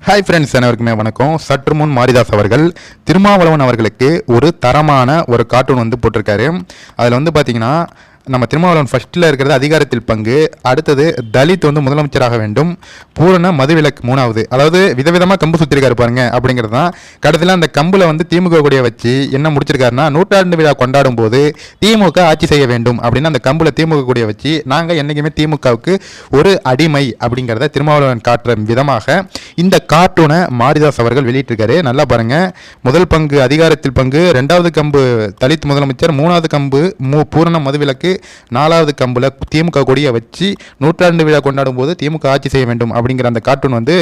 Hi friends, அனைவருக்குமே வணக்கம். சற்று முன் மாரிதாஸ் அவர்கள் திருமாவளவன் அவர்களுக்கு ஒரு தரமான ஒரு கார்ட்டூன் வந்து போட்டிருக்காரு. அதில் வந்து பார்த்தீங்கன்னா நம்ம திருமாவளவன் ஃபர்ஸ்ட்டில் இருக்கிறது அதிகாரத்தில் பங்கு, அடுத்தது தலித் வந்து முதலமைச்சராக வேண்டும், பூரண மதுவிலக்கு மூணாவது, அதாவது விதவிதமாக கம்பு சுற்றிருக்காரு பாருங்க அப்படிங்கிறது தான். கடைசியில் அந்த கம்பில் வந்து திமுக கூடிய வச்சு என்ன முடிச்சிருக்காருன்னா, நூற்றாண்டு விழா கொண்டாடும் போது திமுக ஆட்சி செய்ய வேண்டும் அப்படின்னு அந்த கம்பில் திமுக கூடிய வச்சு நாங்கள் என்றைக்குமே திமுகவுக்கு ஒரு அடிமை அப்படிங்கிறத திருமாவளவன் காட்டுற விதமாக இந்த கார்ட்டூனை மாரிதாஸ் அவர்கள் வெளியிட்டிருக்காரு. நல்லா பாருங்க. முதல் பங்கு அதிகாரத்தில் பங்கு, ரெண்டாவது கம்பு தலித் முதலமைச்சர், மூணாவது கம்பு பூரண மதுவிலக்கு, நாலாவது கம்புல திமுக கொடியை வச்சு நூற்றாண்டு விழா கொண்டாடும் போது திமுக ஆட்சி செய்ய வேண்டும் அப்படிங்கிற அந்த கார்ட்டூன் வந்து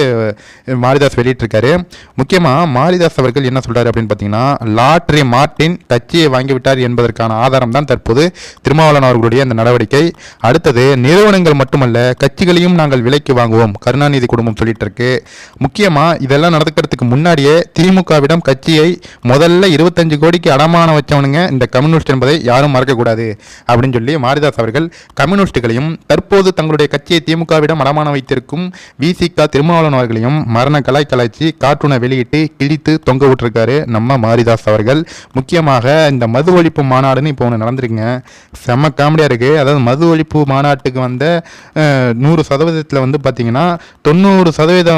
மாரிதாஸ் வெளியிட்டிருக்காரு. முக்கியமாக மாரிதாஸ் அவர்கள் என்ன சொல்றாரு அப்படின்னு பார்த்தீங்கன்னா, லாட்ரி மார்ட்டின் கட்சியை வாங்கிவிட்டார் என்பதற்கான ஆதாரம் தான் தற்போது திருமாவளவன் அவர்களுடைய அந்த நடவடிக்கை. அடுத்தது, நிறுவனங்கள் மட்டுமல்ல கட்சிகளையும் நாங்கள் விலைக்கு வாங்குவோம் கருணாநிதி குடும்பம் சொல்லிட்டு இருக்கு. முக்கியமாக இதெல்லாம் நடக்கிறதுக்கு முன்னாடியே திமுகவிடம் கட்சியை முதல்ல 25 கோடிக்கு அடமான வச்சவனுங்க இந்த கம்யூனிஸ்ட் என்பதை யாரும் மறக்கக்கூடாது அப்படின்னு சொல்லி மாரிதாஸ் அவர்கள் கம்யூனிஸ்டுகளையும் தற்போது தங்களுடைய கட்சியை திமுகவிடம் அடமான வைத்திருக்கும் விசிக திருமாவளவன் அவர்களையும் மரண கலாய்ச்சி கார்ட்டூனை வெளியிட்டு கிழித்து தொங்க விட்டுருக்காரு நம்ம மாரிதாஸ் அவர்கள். முக்கியமாக இந்த மது ஒழிப்பு மாநாடுன்னு இப்போ ஒன்று நடந்திருக்குங்க, செம்ம காமெடியாக இருக்குது. அதாவது மது ஒழிப்பு மாநாட்டுக்கு வந்த 100% வந்து பார்த்தீங்கன்னா 90%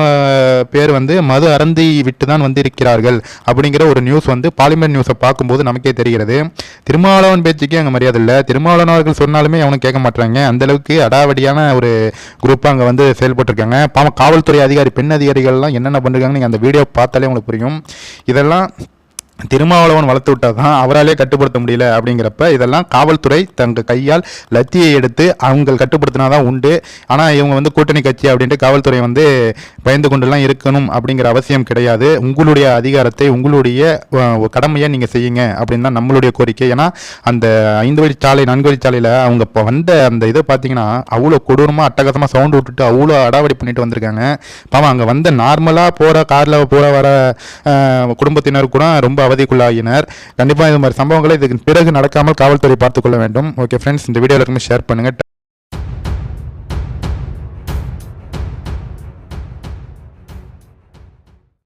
பேர் வந்து மது அருந்தி விட்டு தான் வந்திருக்கிறார்கள் அப்படிங்கிற ஒரு நியூஸ் வந்து பார்லிமெண்ட் நியூஸை பார்க்கும்போது நமக்கே தெரிகிறது. திருமாவளவன் பேச்சுக்கே அங்கே மரியாதை இல்லை. திருமாவளவன் அவர்கள் சொன்னாலுமே அவனும் கேட்க மாட்டாங்க. அந்த அளவுக்கு அடாவடியான ஒரு குரூப்பாக அங்கே வந்து செயல்பட்டுருக்காங்க. பாவம் காவல்துறை அதிகாரி, பெண் அதிகாரிகள்லாம் என்னென்ன பண்ணுறாங்க நீங்கள் அந்த வீடியோ பார்த்தாலே உங்களுக்கு புரியும். இதெல்லாம் திருமாவளவன் வளர்த்து விட்டால் தான் அவராலே கட்டுப்படுத்த முடியல. அப்படிங்கிறப்ப இதெல்லாம் காவல்துறை தங்கள் கையால் லத்தியை எடுத்து அவங்க கட்டுப்படுத்தினா தான் உண்டு. ஆனால் இவங்க வந்து கூட்டணி கட்சி அப்படின்ட்டு காவல்துறை வந்து பயந்து கொண்டுலாம் இருக்கணும் அப்படிங்கிற அவசியம் கிடையாது. உங்களுடைய அதிகாரத்தை உங்களுடைய கடமையை நீங்கள் செய்யுங்க அப்படின்னு தான் நம்மளுடைய கோரிக்கை. ஏன்னா அந்த 5 வழிச்சாலை 4 வழிச்சாலையில் அவங்க இப்போ வந்த அந்த இதை பார்த்தீங்கன்னா அவ்வளோ கொடூரமாக அட்டகாசமாக சவுண்டு விட்டுட்டு அவ்வளோ அடாவடி பண்ணிட்டு வந்திருக்காங்க. பாவம் அங்கே வந்த நார்மலாக போகிற காரில் போகிற வர குடும்பத்தினர் கூட ரொம்ப அவதிக்குள்ளாகினர். கண்டிப்பாக இது மாதிரி சம்பவங்களை இதுக்கு பிறகு நடக்காமல் காவல்துறை பார்த்துக்கொள்ள வேண்டும். ஓகே ஃப்ரெண்ட்ஸ், இந்த வீடியோவில் ஷேர் பண்ணுங்கள்.